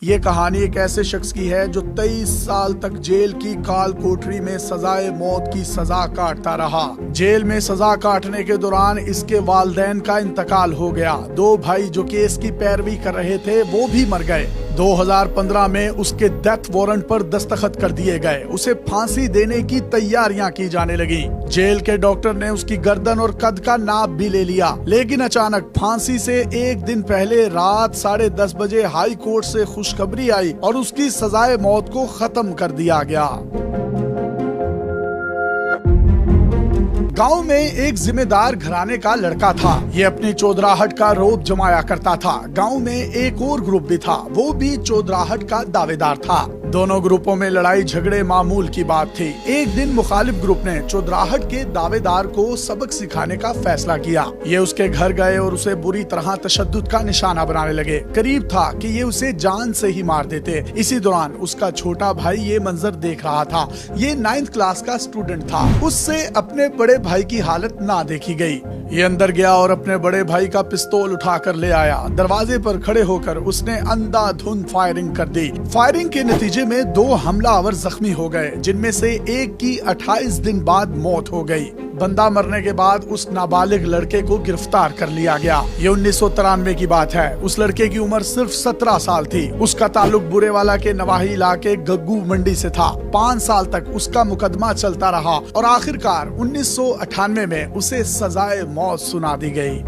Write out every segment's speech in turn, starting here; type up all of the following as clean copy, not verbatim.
یہ کہانی ایک ایسے شخص کی ہے جو 23 سال تک جیل کی کال کوٹری میں سزائے موت کی سزا کاٹتا رہا۔ جیل میں سزا کاٹنے کے دوران اس کے والدین کا انتقال ہو گیا۔ 2 بھائی جو کیس کی پیروی کر رہے تھے وہ بھی مر گئے۔ 2015 میں اس کے ڈیتھ وارنٹ پر دستخط کر دیے گئے۔ اسے پھانسی دینے کی تیاریاں کی جانے لگیں۔ جیل کے ڈاکٹر نے اس کی گردن اور قد کا ناپ بھی لے لیا، لیکن اچانک پھانسی سے ایک دن پہلے رات 10:30 بجے ہائی کورٹ سے خوشخبری آئی اور اس کی سزائے موت کو ختم کر دیا گیا۔ گاؤں میں ایک ذمہ دار گھرانے کا لڑکا تھا۔ یہ اپنی چودراہٹ کا روب جمایا کرتا تھا۔ گاؤں میں ایک اور گروپ بھی تھا، وہ بھی چودراہٹ کا دعوے دار تھا۔ دونوں گروپوں میں لڑائی جھگڑے معمول کی بات تھی۔ ایک دن مخالف گروپ نے چودراہٹ کے دعوے دار کو سبق سکھانے کا فیصلہ کیا۔ یہ اس کے گھر گئے اور اسے بری طرح تشدد کا نشانہ بنانے لگے۔ قریب تھا کہ یہ اسے جان سے ہی مار دیتے۔ اسی دوران اس کا چھوٹا بھائی یہ منظر دیکھ رہا تھا۔ یہ 9th کلاس کا اسٹوڈنٹ تھا۔ اس سے اپنے بڑے بھائی کی حالت نہ دیکھی گئی۔ یہ اندر گیا اور اپنے بڑے بھائی کا پستول اٹھا کر لے آیا۔ دروازے پر کھڑے ہو کر اس نے اندھا دھند فائرنگ کر دی۔ فائرنگ کے نتیجے میں 2 حملہ آور زخمی ہو گئے، جن میں سے ایک کی 28 دن بعد موت ہو گئی۔ بندہ مرنے کے بعد اس نابالغ لڑکے کو گرفتار کر لیا گیا۔ یہ 1993 کی بات ہے۔ اس لڑکے کی عمر صرف 17 سال تھی۔ اس کا تعلق برے والا کے نواحی علاقے گگو منڈی سے تھا۔ 5 سال تک اس کا مقدمہ چلتا رہا اور آخرکار 1998 میں اسے سزائے موت سنا دی گئی۔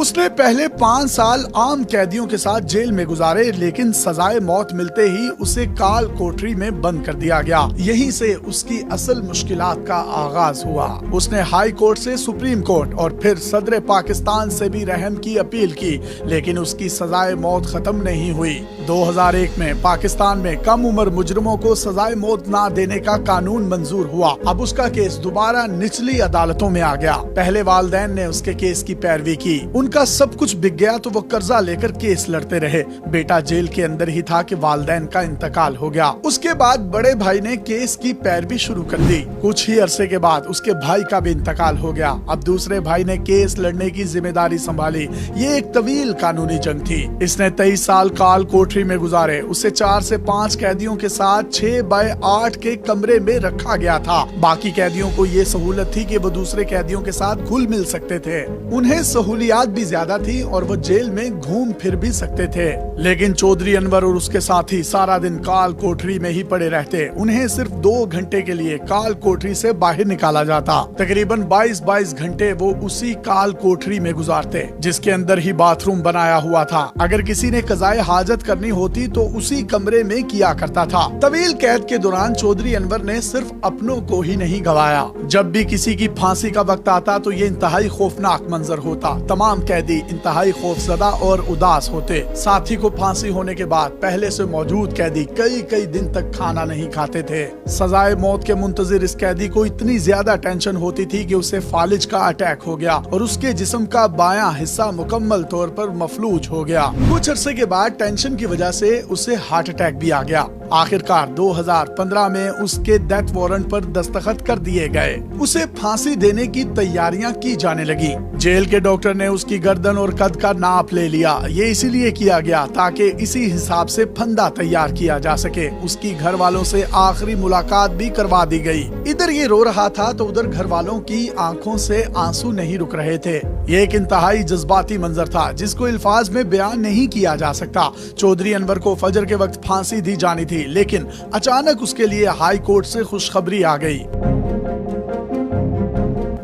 اس نے پہلے 5 سال عام قیدیوں کے ساتھ جیل میں گزارے، لیکن سزائے موت ملتے ہی اسے کال کوٹری میں بند کر دیا گیا۔ یہیں سے اس کی اصل مشکلات کا آغاز ہوا۔ اس نے ہائی کورٹ سے سپریم کورٹ اور پھر صدر پاکستان سے بھی رحم کی اپیل کی، لیکن اس کی سزائے موت ختم نہیں ہوئی۔ 2001 میں پاکستان میں کم عمر مجرموں کو سزائے موت نہ دینے کا قانون منظور ہوا۔ اب اس کا کیس دوبارہ نچلی عدالتوں میں آ گیا۔ پہلے والدین نے اس کے کیس کی پیروی کی۔ ان کا سب کچھ بک گیا تو وہ قرضہ لے کر کیس لڑتے رہے۔ بیٹا جیل کے اندر ہی تھا کہ والدین کا انتقال ہو گیا۔ اس کے بعد بڑے بھائی نے کیس کی پیروی شروع کر دی۔ کچھ ہی عرصے کے بعد اس کے بھائی کا بھی انتقال ہو گیا۔ اب دوسرے بھائی نے کیس لڑنے کی ذمہ داری سنبھالی۔ یہ ایک طویل قانونی جنگ تھی۔ اس نے 23 سال کال کوٹری میں گزارے۔ اسے 4 سے 5 قیدیوں کے ساتھ 6x8 کے کمرے میں رکھا گیا تھا۔ باقی قیدیوں کو یہ سہولت تھی کہ وہ دوسرے قیدیوں کے ساتھ گھل مل سکتے تھے۔ انہیں سہولیات بھی زیادہ تھی اور وہ جیل میں گھوم پھر بھی سکتے تھے، لیکن چودھری انور اور اس کے ساتھی سارا دن کال کوٹری میں ہی پڑے رہتے۔ انہیں صرف 2 گھنٹے کے لیے کال کوٹری سے باہر نکالا جاتا۔ تقریباً 22 گھنٹے وہ اسی کال کوٹری میں گزارتے، جس کے اندر ہی باتھ روم بنایا ہوا تھا۔ اگر کسی نے قضائے حاجت کرنی ہوتی تو اسی کمرے میں کیا کرتا تھا۔ طویل قید کے دوران چودھری انور نے صرف اپنوں کو ہی نہیں گوایا۔ جب بھی کسی کی پھانسی کا وقت آتا تو یہ انتہائی خوفناک منظر ہوتا۔ تمام قیدی انتہائی خوفزدہ اور اداس ہوتے۔ ساتھی کو پھانسی ہونے کے بعد پہلے سے موجود قیدی کئی دن تک کھانا نہیں کھاتے تھے۔ سزائے موت کے منتظر اس قیدی کو اتنی زیادہ ٹینشن ہوتی تھی کہ اسے فالج کا اٹیک ہو گیا اور اس کے جسم کا بایاں حصہ مکمل طور پر مفلوج ہو گیا۔ کچھ عرصے کے بعد ٹینشن کی وجہ سے اسے ہارٹ اٹیک بھی آ گیا۔ آخرکار 2015 میں اس کے ڈیتھ وارنٹ پر دستخط کر دیے گئے۔ اسے پھانسی دینے کی تیاریاں کی جانے لگی۔ جیل کے ڈاکٹر نے اس کی گردن اور قد کا ناپ لے لیا۔ یہ اسی لیے کیا گیا تاکہ اسی حساب سے پھندا تیار کیا جا سکے۔ اس کی گھر والوں سے آخری ملاقات بھی کروا دی گئی۔ ادھر یہ رو رہا تھا تو ادھر گھر والوں کی آنکھوں سے آنسو نہیں رک رہے تھے۔ یہ ایک انتہائی جذباتی منظر تھا جس کو الفاظ میں بیان نہیں کیا جا سکتا۔ چودھری انور کو فجر کے وقت پھانسی دی جانی تھی، لیکن اچانک اس کے لیے ہائی کورٹ سے خوشخبری آ گئی۔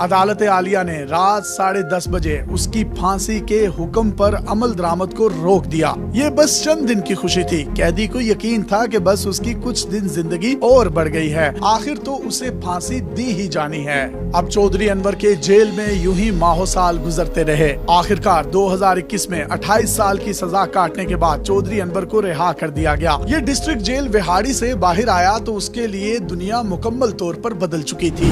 عدالت عالیہ نے رات 10:30 بجے اس کی پھانسی کے حکم پر عمل درآمد کو روک دیا۔ یہ بس چند دن کی خوشی تھی۔ قیدی کو یقین تھا کہ بس اس کی کچھ دن زندگی اور بڑھ گئی ہے، آخر تو اسے پھانسی دی ہی جانی ہے۔ اب چودھری انور کے جیل میں یوں ہی ماہ و سال گزرتے رہے۔ آخرکار 2021 میں 28 سال کی سزا کاٹنے کے بعد چودھری انور کو رہا کر دیا گیا۔ یہ ڈسٹرکٹ جیل وہاڑی سے باہر آیا تو اس کے لیے دنیا مکمل طور پر بدل چکی تھی۔